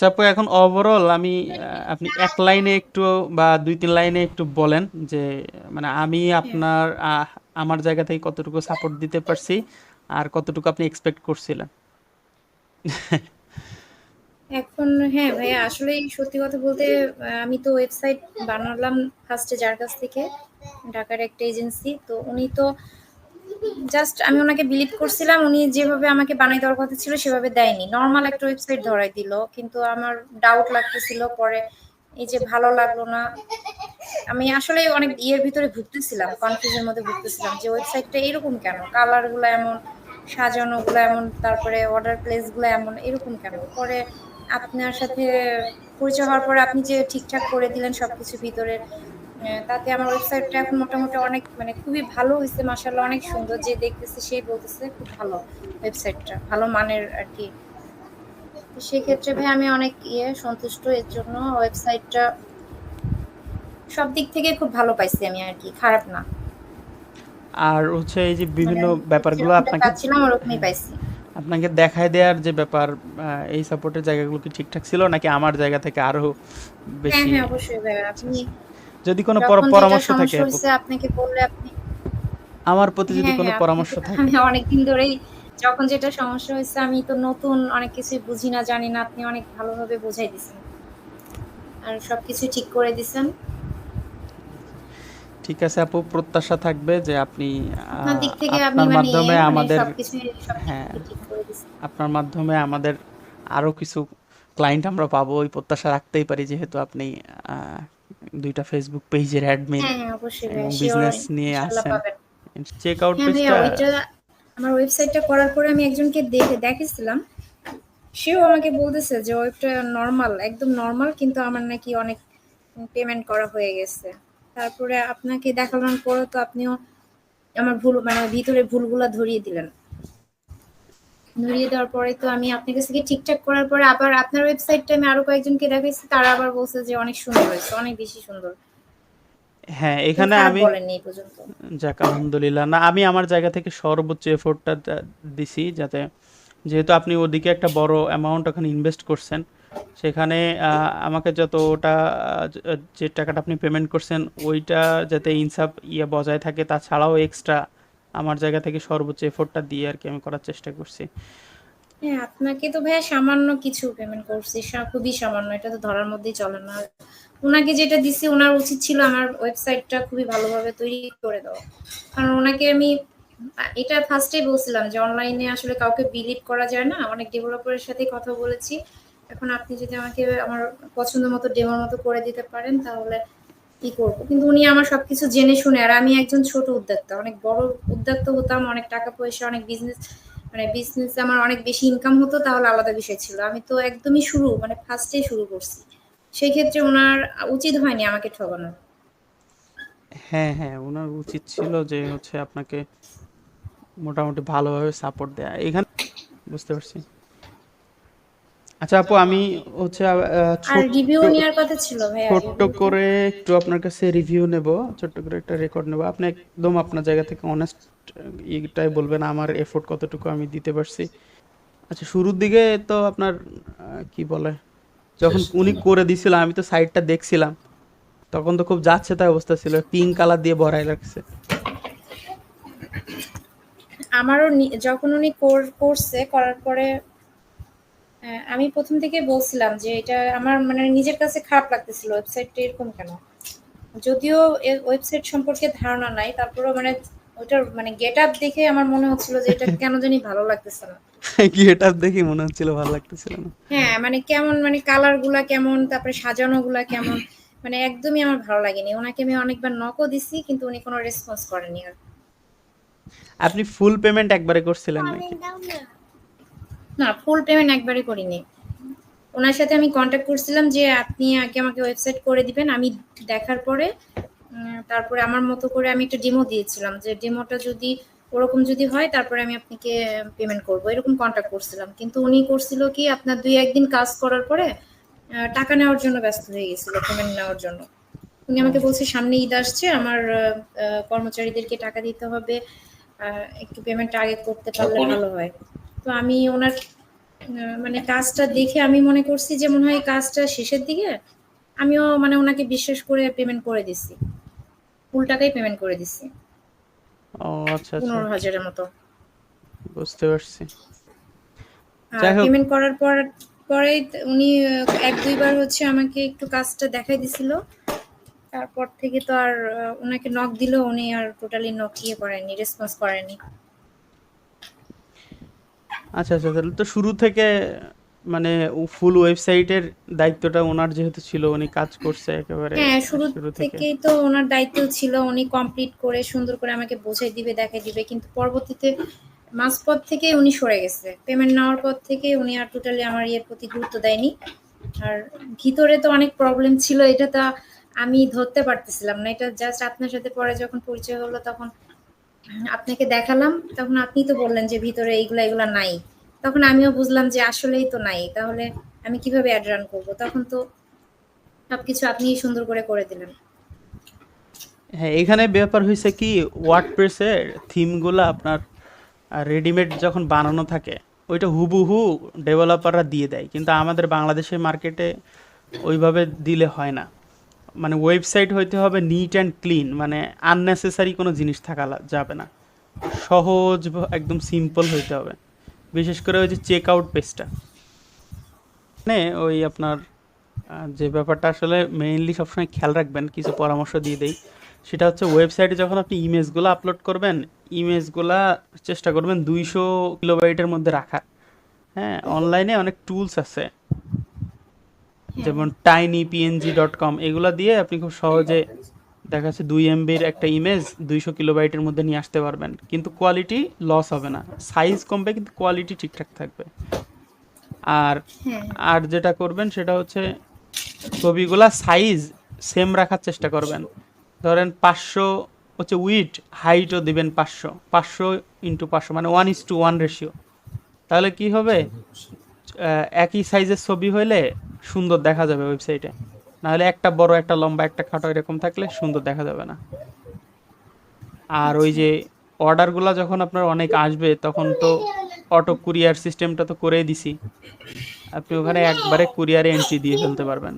আচ্ছা আপু, এখন ওভারঅল আমি আপনি এক লাইনে একটু বা দুই তিন লাইনে একটু বলেন যে মানে আমি হ্যাঁ, আপনার আমার জায়গা থেকে কতটুকু সাপোর্ট দিতে পারছি আর কতটুকু আপনি এক্সপেক্ট করছিলেন। এখন হ্যাঁ ভাইয়া, আসলেই সত্যি কথা বলতে আমি তো ওয়েবসাইট বানালাম ফার্স্টে যার কাছ থেকে, ঢাকার একটা এজেন্সি। তো উনি তো জাস্ট, আমি ওনাকে বিলিভ করছিলাম, উনি যেভাবে আমাকে বানাই দেওয়ার কথা ছিল সেভাবে দেয়নি, নর্মাল একটা ওয়েবসাইট ধরাই দিল। কিন্তু আমার ডাউট লাগতেছিল পরে, এই যে ভালো লাগলো না। আমি আসলে অনেক ইয়ের ভিতরে ভুগতেছিলাম, কনফিউজের মধ্যে ভুগতেছিলাম যে ওয়েবসাইটটা এরকম কেন, কালার গুলো এমন, সাজানো গুলো এমন, তারপরে অর্ডার প্লেস গুলো এমন, এরকম কেন। পরে আপনার সাথে পরিচয় হওয়ার পরে আপনি যে ঠিকঠাক করে দিলেন সবকিছু ভিতরে, তাতে আমার ওয়েবসাইটটা এখন মোটামুটি অনেক মানে খুবই ভালো হয়েছে, মাশাআল্লাহ অনেক সুন্দর। যে দেখতেছে সেই বলতেছে খুব ভালো, ওয়েবসাইটটা ভালো মানের আর কি। তো সেক্ষেত্রে ভাই আমি অনেক সন্তুষ্ট এর জন্য। ওয়েবসাইটটা সব দিক থেকে খুব ভালো পাইছি আমি আর কি, খারাপ না। আর হচ্ছে এই যে মানে বিভিন্ন আমি ব্যাপারগুলো যেরকমটা আপনাকে চাচ্ছিলাম ওরকমই পাইছি। আপনাকে দেখায় দেওয়ার যে ব্যাপার, এই সাপোর্টের জায়গাগুলো কি ঠিকঠাক ছিল নাকি আমার জায়গা থেকে আরো হ্যাঁ, বেশি? হ্যাঁ, অবশ্যই ভাইয়া। আচ্ছা আপনি আচ্ছা, যদি কোনো যখন যেটা পরামর্শ থাকে সমস্যা আপু, হইছে আপনাকে বললে আপনি, আমার প্রতি যদি হ্যাঁ, কোনো হ্যাঁ, পরামর্শ আপনাকে তো থাকে। আমি অনেকদিন ধরেই, যখন যেটা সমস্যা হয়েছে আমি তো নতুন, অনেক কিছুই বুঝি না জানি না, আপনি অনেক ভালোভাবে বুঝাই দিছেন আর সবকিছু ঠিক করে দিছেন। ঠিক আছে আপু, প্রত্যাশা থাকবে যে আপনি আপনার দিক থেকে আপনি আপনার মানে মাধ্যমে মানে আমাদের, সবকিছুই সব দিক হ্যাঁ, থেকে ঠিক করে দিছেন। আপনার মাধ্যমে আমাদের আরো কিছু ক্লায়েন্ট আমরা পাবো, ওই প্রত্যাশা রাখতেই পারি, যেহেতু আপনি আহ, দুইটা ফেসবুক পেজের অ্যাডমিন হ্যাঁ, হ্যাঁ, অবশ্যই এবং ভাইয়া, শিওর বিজনেস নিয়ে ইনশাআল্লাহ আছেন। পাবেন। চেক আউট হ্যাঁ ভাইয়া, পেজটা, ওইটা আমার ওয়েবসাইটটা করার পরে আমি একজনকে দেখেছিলাম। সেও আমাকে বলতেছে যে ওয়েবটা নরমাল, একদম নরমাল, কিন্তু আমার নাকি অনেক পেমেন্ট করা হয়ে গেছে। তারপরে আপনাকে দেখানোর পরে তো আপনিও আমার ভুল মানে ভিতরে ভুলগুলা ধরিয়ে দিলেন। ধরিয়ে দেওয়ার পরে তো আমি আপনার কাছ থেকে ঠিকঠাক করার পরে আবার আপনার ওয়েবসাইটটা আমি আরো কয়েকজনকে দেখাইছি, তারা আবার বলছে যে অনেক সুন্দর হয়েছে, অনেক বেশি সুন্দর। হ্যাঁ কেউ এখানে খারাপ আমি, বলেননি এই পর্যন্ত। যাক আলহামদুলিল্লাহ, না আমি আমার জায়গা থেকে সর্বোচ্চ এফোর্টটা দিছি, যাতে যেহেতু আপনি ওদিকে একটা বড় অ্যামাউন্ট ওখানে ইনভেস্ট করছেন, সেখানে আমাকে যত ওটা যে টাকাটা আপনি পেমেন্ট করছেন ওইটা যাতে ইনসাফ বজায় থাকে, তাছাড়াও এক্সট্রা আমার জায়গা থেকে সর্বোচ্চ এফোর্টটা দিয়ে আর কি আমি করার চেষ্টা করছি। হ্যাঁ, আপনাকে তো ভাইয়া সামান্য কিছু পেমেন্ট করছি, খুবই সামান্য, এটা তো ধরার মধ্যেই চলে না। ওনাকে যেটা দিছি, ওনার উচিত ছিল আমার ওয়েবসাইটটা খুবই ভালোভাবে তৈরি করে দেওয়া। কারণ ওনাকে আমি এটা ফার্স্টেই বলছিলাম যে অনলাইনে আসলে কাউকে বিলিভ করা যায় না, অনেক ডেভেলপারের সাথে কথা বলেছি। এখন আপনি যদি আমাকে আমার পছন্দ মতো ডেমোর মতো করে দিতে পারেন তাহলে কি করব। কিন্তু উনি আমার সবকিছু জেনে শুনে, আর আমি একজন ছোট উদ্যোক্তা, অনেক বড় উদ্যোক্তা হতাম, অনেক টাকা পয়সা, অনেক বিজনেস, মানে বিজনেস আমার অনেক বেশি ইনকাম হতো, তাহলে আলাদা বিষয় ছিল। আমি তো একদমই শুরু, মানে ফার্স্টে শুরু করছি। সেই ক্ষেত্রে ওনার উচিত হয়নি আমাকে ঠকানো। হ্যাঁ হ্যাঁ, ওনার উচিত ছিল যে হচ্ছে আপনাকে মোটামুটি ভালোভাবে সাপোর্ট দেয়া এখানে, বুঝতে পারছি। আচ্ছা আপু, আমি হচ্ছে আর ছোট্ট রিভিউ নেওয়ার কথা ছিল ভাইয়া, ছোট্ট রিভিউটা। করে একটু আপনার কাছে রিভিউ নেব, ছোট্ট করে একটা রেকর্ড নেব। আপনি একদম আপনার জায়গা থেকে অনেস্ট এটাই বলবেন আমার এফোর্ট কতটুকু আমি দিতে পারছি। আচ্ছা, শুরুর দিকে তো আপনার কি বলে, যখন উনি করে দিছিল আমি তো সাইটটা দেখছিলাম, তখন তো খুব যাচ্ছে তাই অবস্থা ছিল, পিঙ্ক কালার দিয়ে ভরাই রাখছে। আমারও যখন উনি করছে, করার পরে আমি প্রথম থেকে বলছিলাম যে এটা আমার মানে নিজের কাছে খারাপ লাগতেছিল, ওয়েবসাইটটা এরকম কেন। যদিও ওয়েবসাইট সম্পর্কে ধারণা নাই, তারপরেও মানে ওটার মানে গেট আপ দেখে আমার মনে হচ্ছিল যে এটা কেন জানি ভালো লাগতেছে না। কি এটা দেখি মনে হচ্ছিল ভালো লাগতেছিল না। হ্যাঁ, মানে কেমন, মানে কালার গুলা কেমন, তারপরে সাজানো গুলা কেমন, মানে একদমই আমার ভালো লাগেনি। ওনাকে আমি অনেকবার নকও দিছি, কিন্তু উনি কোনো রেসপন্স করেনি আর। আপনি ফুল পেমেন্ট একবারে করছিলেন নাকি? না, ফুল পেমেন্ট একবারে করিনি। ওনার সাথে আমি কন্ট্যাক্ট করছিলাম যে আপনি আগে আমাকে ওয়েবসাইট করে দিবেন, আমি দেখার পরে তারপরে আমার মতো করে আমি একটা ডেমো দিয়েছিলাম, যে ডেমোটা যদি ওরকম যদি হয় তারপরে আমি আপনাকে পেমেন্ট করব, এরকম কন্ট্যাক্ট করছিলাম। কিন্তু উনি করছিল কি, আপনার দুই একদিন কাজ করার পরে টাকা নেওয়ার জন্য ব্যস্ত হয়ে গেছিল, পেমেন্ট নেওয়ার জন্য। উনি ও আমাকে বলছে সামনে ঈদ আসছে, আমার কর্মচারীদেরকে টাকা দিতে হবে, একটু পেমেন্টটা আগে করতে পারলে ভালো হয়। তো আমি ওনার মানে কাজটা দেখে আমি মনে করছি যে মনে হয় কাজটা শেষের দিকে, আমিও মানে ওনাকে বিশ্বাস করে পেমেন্ট করে দিছি, ফুল টাকাই পেমেন্ট করে দিছি, ও আচ্ছা আচ্ছা, 15,000-এর মতো। বুঝতে পারছি। আর যাই হোক, পেমেন্ট করার পরেই উনি 1-2 বার হচ্ছে আমাকে একটু কাজটা দেখাই দিছিল। তারপর থেকে তো আর উনাকে নক দিলেও উনি আর টোটালি নক করেনি, রেসপন্স করেনি। আচ্ছা আচ্ছা, তাহলে তো শুরু থেকে মানে ফুল ওয়েবসাইটের দায়িত্বটা ওনার যেহেতু ছিল, উনি কাজ করছে একেবারে হ্যাঁ, শুরু শুরু থেকে। থেকেই তো ওনার দায়িত্ব ছিল। উনি কমপ্লিট করে সুন্দর করে আমাকে বুঝাই দিবে, দেখাই দিবে। কিন্তু পরবর্তীতে মাঝপথ থেকেই উনি সরে গেছে। পেমেন্ট নেওয়ার পর থেকে উনি আর টোটালি আমার ইয়ের প্রতি গুরুত্ব দেয়নি। আর ভিতরে তো অনেক প্রবলেম ছিল, এটা তো আমি ধরতে পারতেছিলাম না। এটা জাস্ট আপনার সাথে পরে যখন পরিচয় হলো তখন আপনাকে দেখালাম, তখন আপনি তো বললেন যে ভিতরে এইগুলা এগুলা নাই। তখন আমিও বুঝলাম যে আসলেই তো নাই। তাহলে আমি কিভাবে অ্যাড রান করব? তখন তো সবকিছু আপনিই সুন্দর করে করে দিলেন। হ্যাঁ, এখানে ব্যাপার হয়েছে কি, ওয়ার্ডপ্রেসের থিমগুলো আপনার রেডিমেড যখন বানানো থাকে, ওইটা হুবহু ডেভেলপাররা দিয়ে দেয়, কিন্তু আমাদের বাংলাদেশের মার্কেটে ওইভাবে দিলে হয় না। মানে ওয়েবসাইট হইতে হবে নিট অ্যান্ড ক্লিন, মানে আননেসেসারি কোনো জিনিস থাকা যাবে না, সহজ একদম সিম্পল হইতে হবে। বিশেষ করে ওই যে চেক আউট পেজটা, মানে ওই আপনার যে ব্যাপারটা আসলে মেইনলি সবসময় খেয়াল রাখবেন, কিছু পরামর্শ দিয়ে দেই। সেটা হচ্ছে ওয়েবসাইটে যখন আপনি ইমেজগুলো আপলোড করবেন, ইমেজগুলা চেষ্টা করবেন 200 কিলোবাইটের মধ্যে রাখার। হ্যাঁ, অনলাইনে অনেক টুলস আছে, হ্যাঁ, যেমন tinypng.com, এগুলা দিয়ে আপনি খুব সহজে দেখা যাচ্ছে 2 MBর একটা ইমেজ 200 কিলোবাইটের মধ্যে নিয়ে আসতে পারবেন, কিন্তু কোয়ালিটি লস হবে না। সাইজ কমবে কিন্তু কোয়ালিটি ঠিকঠাক থাকবে। আর হ্যাঁ, আর যেটা করবেন সেটা হচ্ছে ছবিগুলা সাইজ সেম রাখার চেষ্টা করবেন। ধরেন 500 হচ্ছে উইড, হাইটও দিবেন 500, 500 × 500 মানে 1:1 রেশিও। তাহলে কি হবে, একই সাইজের ছবি হইলে সুন্দর দেখা যাবে ওয়েবসাইটে। নাহলে একটা বড় একটা লম্বা একটা খাটো এরকম থাকলে সুন্দর দেখা যাবে না। আর ওই আচ্ছা। যে অর্ডারগুলা যখন আপনার অনেক আসবে তখন তো অটো কুরিয়ার সিস্টেমটা তো করেই দিছি, আপনি ওখানে একবারে কুরিয়ারে এন্ট্রি দিয়ে ফেলতে পারবেন।